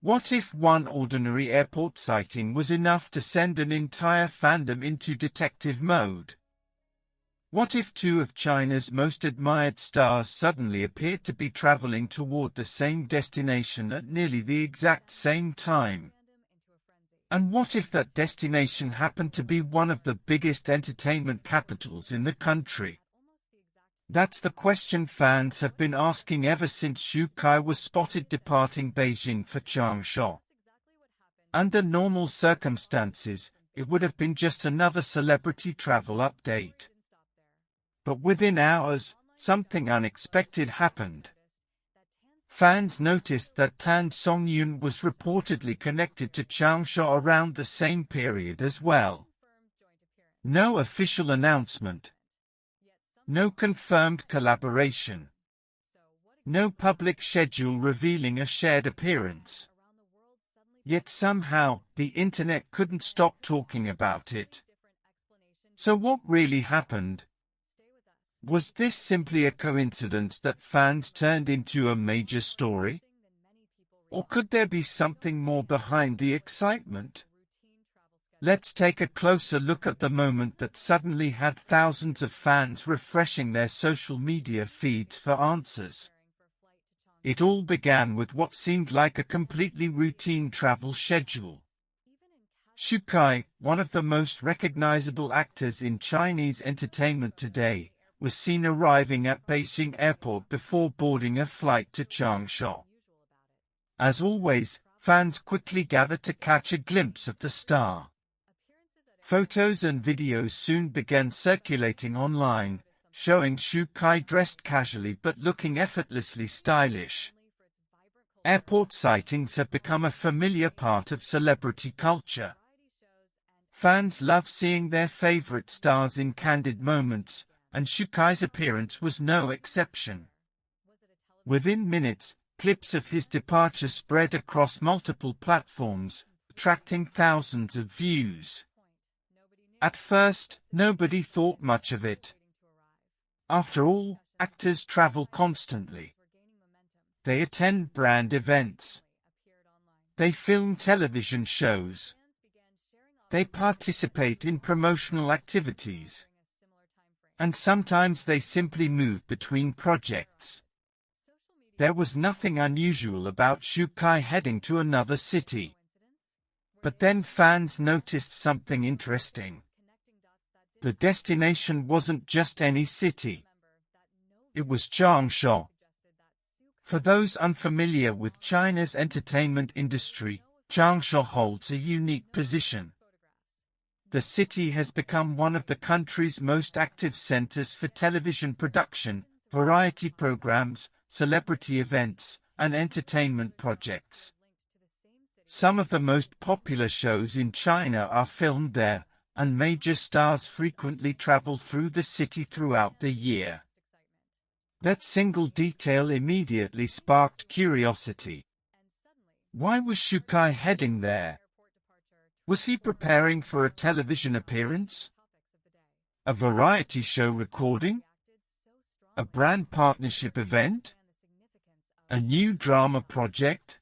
What if one ordinary airport sighting was enough to send an entire fandom into detective mode? What if two of China's most admired stars suddenly appeared to be traveling toward the same destination at nearly the exact same time? And what if that destination happened to be one of the biggest entertainment capitals in the country? That's the question fans have been asking ever since Xu Kai was spotted departing Beijing for Changsha. Under normal circumstances, it would have been just another celebrity travel update. But within hours, something unexpected happened. Fans noticed that Tan Songyun was reportedly connected to Changsha around the same period as well. No official announcement. No confirmed collaboration. No public schedule revealing a shared appearance. Yet somehow, the internet couldn't stop talking about it. So what really happened? Was this simply a coincidence that fans turned into a major story? Or could there be something more behind the excitement? Let's take a closer look at the moment that suddenly had thousands of fans refreshing their social media feeds for answers. It all began with what seemed like a completely routine travel schedule. Xu Kai, one of the most recognizable actors in Chinese entertainment today, was seen arriving at Beijing Airport before boarding a flight to Changsha. As always, fans quickly gathered to catch a glimpse of the star. Photos and videos soon began circulating online, showing Xu Kai dressed casually but looking effortlessly stylish. Airport sightings have become a familiar part of celebrity culture. Fans love seeing their favorite stars in candid moments, and Xu Kai's appearance was no exception. Within minutes, clips of his departure spread across multiple platforms, attracting thousands of views. At first, nobody thought much of it. After all, actors travel constantly. They attend brand events. They film television shows. They participate in promotional activities. And sometimes they simply move between projects. There was nothing unusual about Xu Kai heading to another city. But then fans noticed something interesting. The destination wasn't just any city. It was Changsha. For those unfamiliar with China's entertainment industry, Changsha holds a unique position. The city has become one of the country's most active centers for television production, variety programs, celebrity events, and entertainment projects. Some of the most popular shows in China are filmed there, and major stars frequently travel through the city throughout the year. That single detail immediately sparked curiosity. Why was Xu Kai heading there? Was he preparing for a television appearance? A variety show recording? A brand partnership event? A new drama project?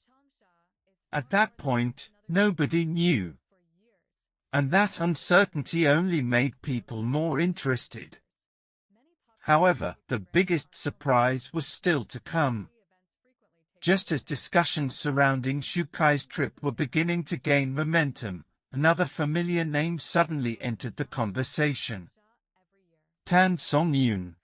At that point, nobody knew. And that uncertainty only made people more interested. However, the biggest surprise was still to come. Just as discussions surrounding Xu Kai's trip were beginning to gain momentum, another familiar name suddenly entered the conversation. Tan Songyun.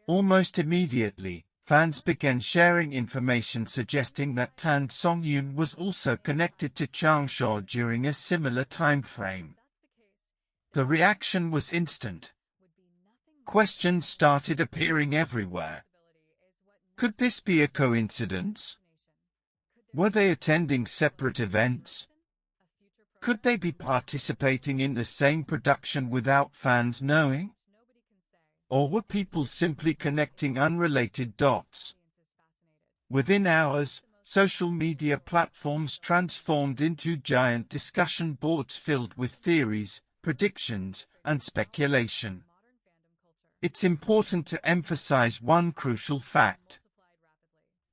Almost immediately, fans began sharing information suggesting that Tan Songyun was also connected to Changsha during a similar time frame. The reaction was instant. Questions started appearing everywhere. Could this be a coincidence? Were they attending separate events? Could they be participating in the same production without fans knowing? Or were people simply connecting unrelated dots? Within hours, social media platforms transformed into giant discussion boards filled with theories, predictions, and speculation. It's important to emphasize one crucial fact.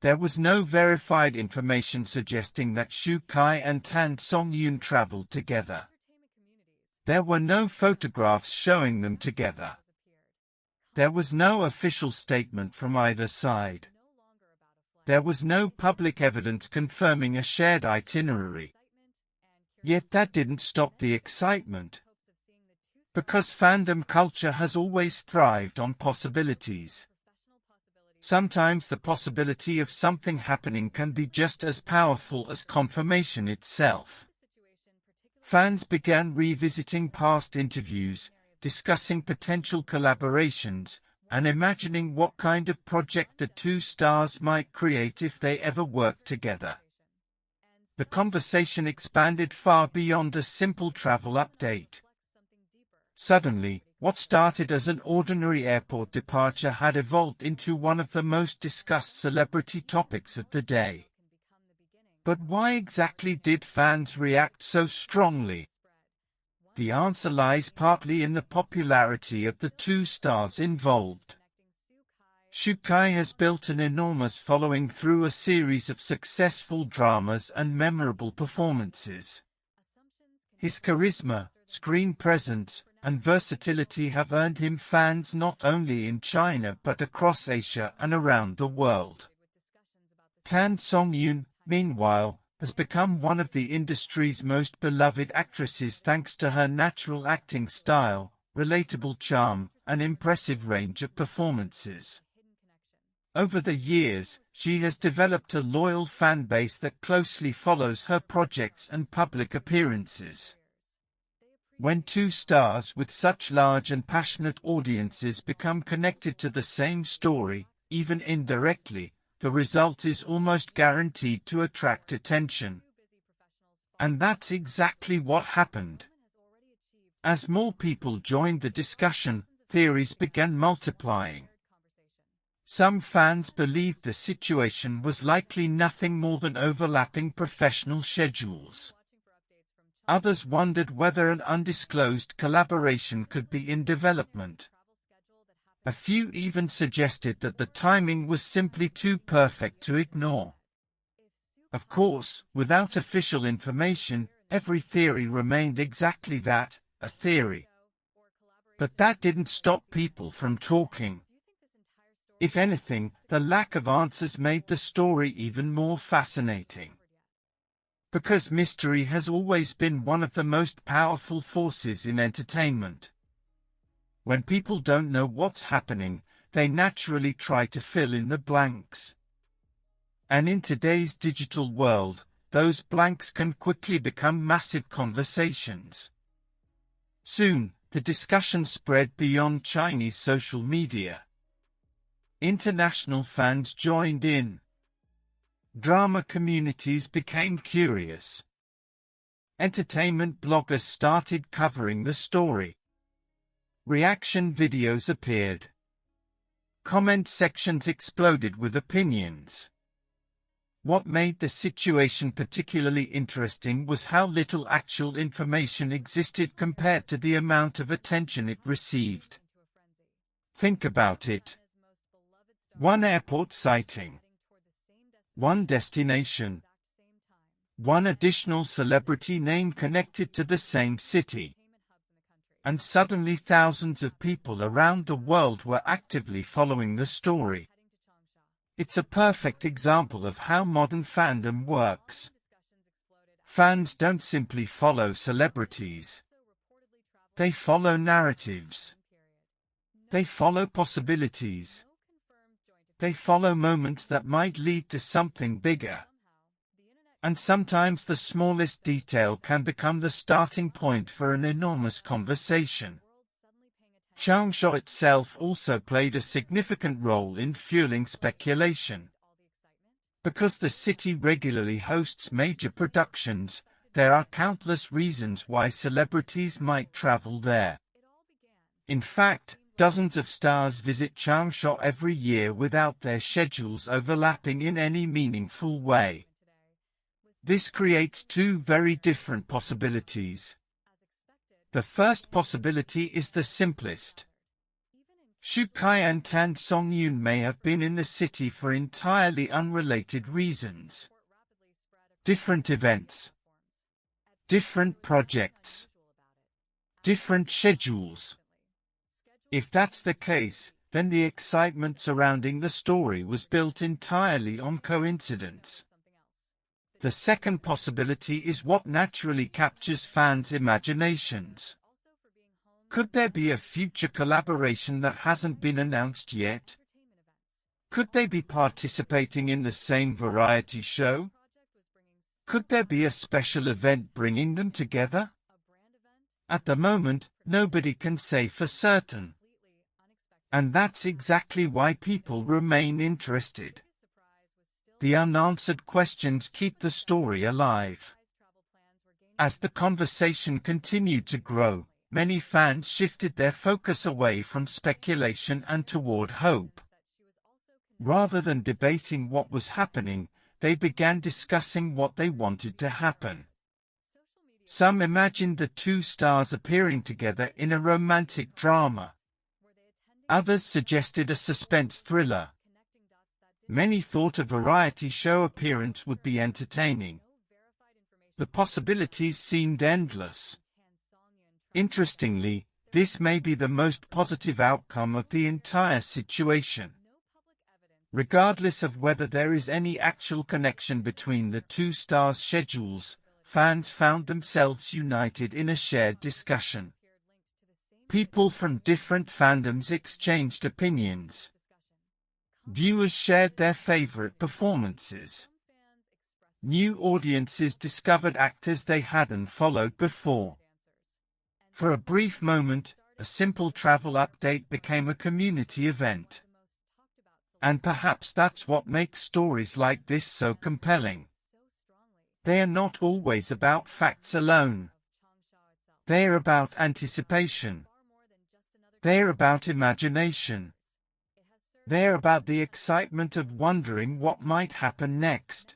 There was no verified information suggesting that Xu Kai and Tan Songyun traveled together. There were no photographs showing them together. There was no official statement from either side. There was no public evidence confirming a shared itinerary. Yet that didn't stop the excitement. Because fandom culture has always thrived on possibilities. Sometimes the possibility of something happening can be just as powerful as confirmation itself. Fans began revisiting past interviews, discussing potential collaborations, and imagining what kind of project the two stars might create if they ever worked together. The conversation expanded far beyond a simple travel update. Suddenly, what started as an ordinary airport departure had evolved into one of the most discussed celebrity topics of the day. But why exactly did fans react so strongly? The answer lies partly in the popularity of the two stars involved. Xu Kai has built an enormous following through a series of successful dramas and memorable performances. His charisma, screen presence, and versatility have earned him fans not only in China but across Asia and around the world. Tan Songyun, meanwhile, has become one of the industry's most beloved actresses thanks to her natural acting style, relatable charm, and impressive range of performances. Over the years, she has developed a loyal fan base that closely follows her projects and public appearances. When two stars with such large and passionate audiences become connected to the same story, even indirectly, the result is almost guaranteed to attract attention. And that's exactly what happened. As more people joined the discussion, theories began multiplying. Some fans believed the situation was likely nothing more than overlapping professional schedules. Others wondered whether an undisclosed collaboration could be in development. A few even suggested that the timing was simply too perfect to ignore. Of course, without official information, every theory remained exactly that, a theory. But that didn't stop people from talking. If anything, the lack of answers made the story even more fascinating. Because mystery has always been one of the most powerful forces in entertainment. When people don't know what's happening, they naturally try to fill in the blanks. And in today's digital world, those blanks can quickly become massive conversations. Soon, the discussion spread beyond Chinese social media. International fans joined in. Drama communities became curious. Entertainment bloggers started covering the story. Reaction videos appeared. Comment sections exploded with opinions. What made the situation particularly interesting was how little actual information existed compared to the amount of attention it received. Think about it. One airport sighting. One destination. One additional celebrity name connected to the same city. And suddenly thousands of people around the world were actively following the story. It's a perfect example of how modern fandom works. Fans don't simply follow celebrities. They follow narratives. They follow possibilities. They follow moments that might lead to something bigger. And sometimes the smallest detail can become the starting point for an enormous conversation. Changsha itself also played a significant role in fueling speculation. Because the city regularly hosts major productions, there are countless reasons why celebrities might travel there. In fact, dozens of stars visit Changsha every year without their schedules overlapping in any meaningful way. This creates two very different possibilities. The first possibility is the simplest. Shukai and Tan Songyun may have been in the city for entirely unrelated reasons. Different events, different projects, different schedules. If that's the case, then the excitement surrounding the story was built entirely on coincidence. The second possibility is what naturally captures fans' imaginations. Could there be a future collaboration that hasn't been announced yet? Could they be participating in the same variety show? Could there be a special event bringing them together? At the moment, nobody can say for certain. And that's exactly why people remain interested. The unanswered questions keep the story alive. As the conversation continued to grow, many fans shifted their focus away from speculation and toward hope. Rather than debating what was happening, they began discussing what they wanted to happen. Some imagined the two stars appearing together in a romantic drama. Others suggested a suspense thriller. Many thought a variety show appearance would be entertaining. The possibilities seemed endless. Interestingly, this may be the most positive outcome of the entire situation. Regardless of whether there is any actual connection between the two stars' schedules, fans found themselves united in a shared discussion. People from different fandoms exchanged opinions. Viewers shared their favorite performances. New audiences discovered actors they hadn't followed before. For a brief moment, a simple travel update became a community event. And perhaps that's what makes stories like this so compelling. They are not always about facts alone. They are about anticipation. They are about imagination. They are about the excitement of wondering what might happen next.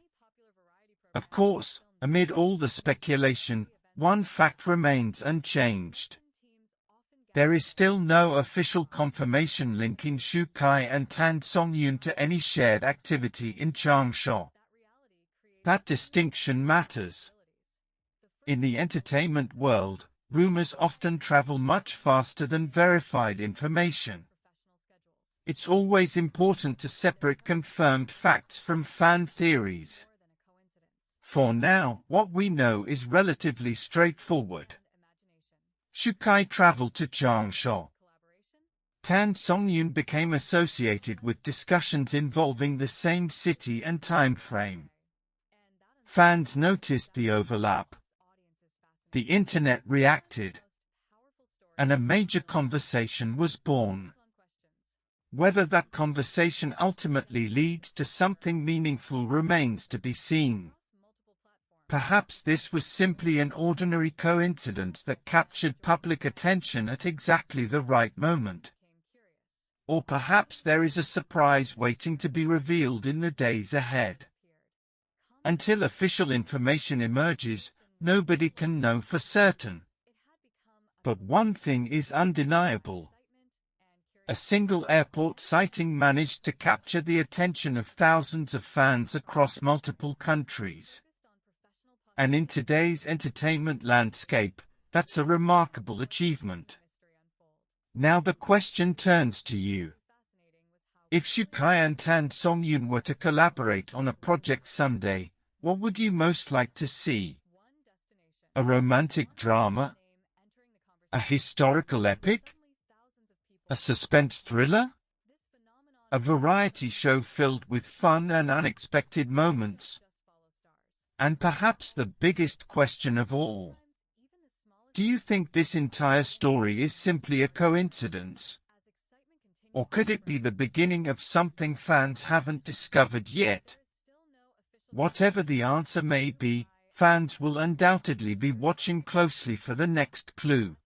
Of course, amid all the speculation, one fact remains unchanged. There is still no official confirmation linking Shukai and Tan Songyun to any shared activity in Changsha. That distinction matters. In the entertainment world, rumors often travel much faster than verified information. It's always important to separate confirmed facts from fan theories. For now, what we know is relatively straightforward. Shukai traveled to Changsha. Tan Songyun became associated with discussions involving the same city and time frame. Fans noticed the overlap. The internet reacted. And a major conversation was born. Whether that conversation ultimately leads to something meaningful remains to be seen. Perhaps this was simply an ordinary coincidence that captured public attention at exactly the right moment. Or perhaps there is a surprise waiting to be revealed in the days ahead. Until official information emerges, nobody can know for certain. But one thing is undeniable. A single airport sighting managed to capture the attention of thousands of fans across multiple countries. And in today's entertainment landscape, that's a remarkable achievement. Now the question turns to you. If Shukai and Tan Songyun were to collaborate on a project someday, what would you most like to see? A romantic drama? A historical epic? A suspense thriller? A variety show filled with fun and unexpected moments? And perhaps the biggest question of all. Do you think this entire story is simply a coincidence? Or could it be the beginning of something fans haven't discovered yet? Whatever the answer may be, fans will undoubtedly be watching closely for the next clue.